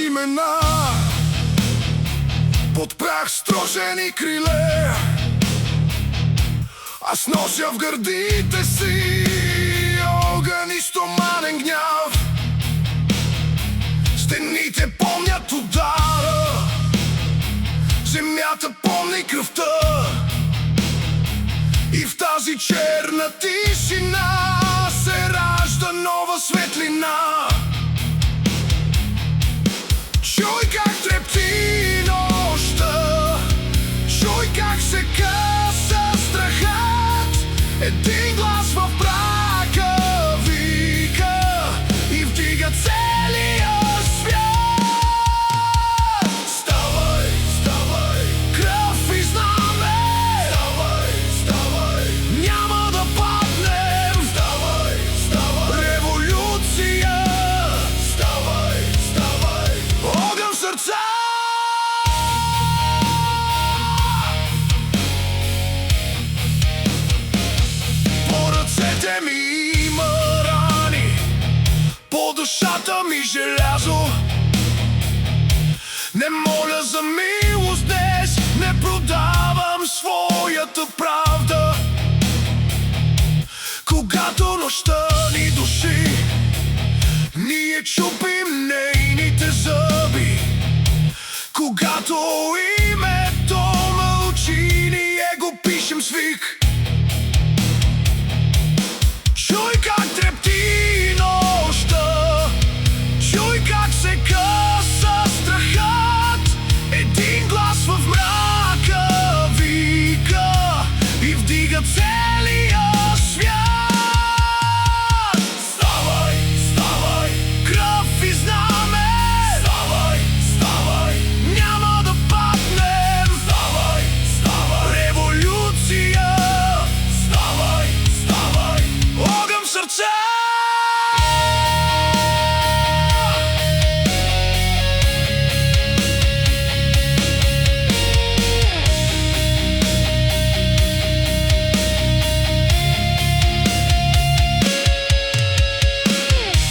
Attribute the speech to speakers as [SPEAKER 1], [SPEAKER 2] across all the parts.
[SPEAKER 1] Имена, под прах строжени криле, аз нося в гърдите си огън и стоманен гняв. Стените помнят удара, земята помни кръвта, и в тази черна тишина се ражда нова светлина. Чуй как трепти нощта, чуй как се къса страхът. Един глас в мрака вика и вдига целия свят. Ставай, ставай, кръв и знаме. Ставай, ставай, няма да паднем. Ставай, ставай, революция. Ставай, ставай, огън в сърца. По ръцете ми има рани, по душата ми желязо. Не моля за милост днес, не продавам своята правда. Когато нощта ни души, ние чупим нейните зъби. Когато името мълчи, ние го пишем с вик. Чуй как трепти нощта, чуй как се къса страхът. Един глас в мрака вика и вдига целия свят. Ставай, ставай, кръв и знаме. Ставай, ставай, няма да паднем. Ставай, ставай, революция. Ставай, ставай, огън в сърце.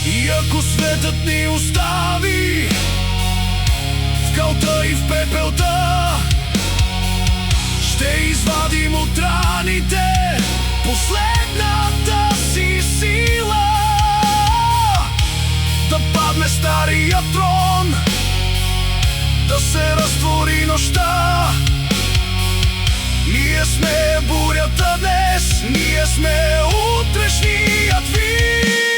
[SPEAKER 1] И ако светът ни остави в калта и в пепелта, ще извадим от раните последната си сила. Да падне стария трон, да се разтвори нощта. Ние сме бурята днес, ние сме утрешният вид.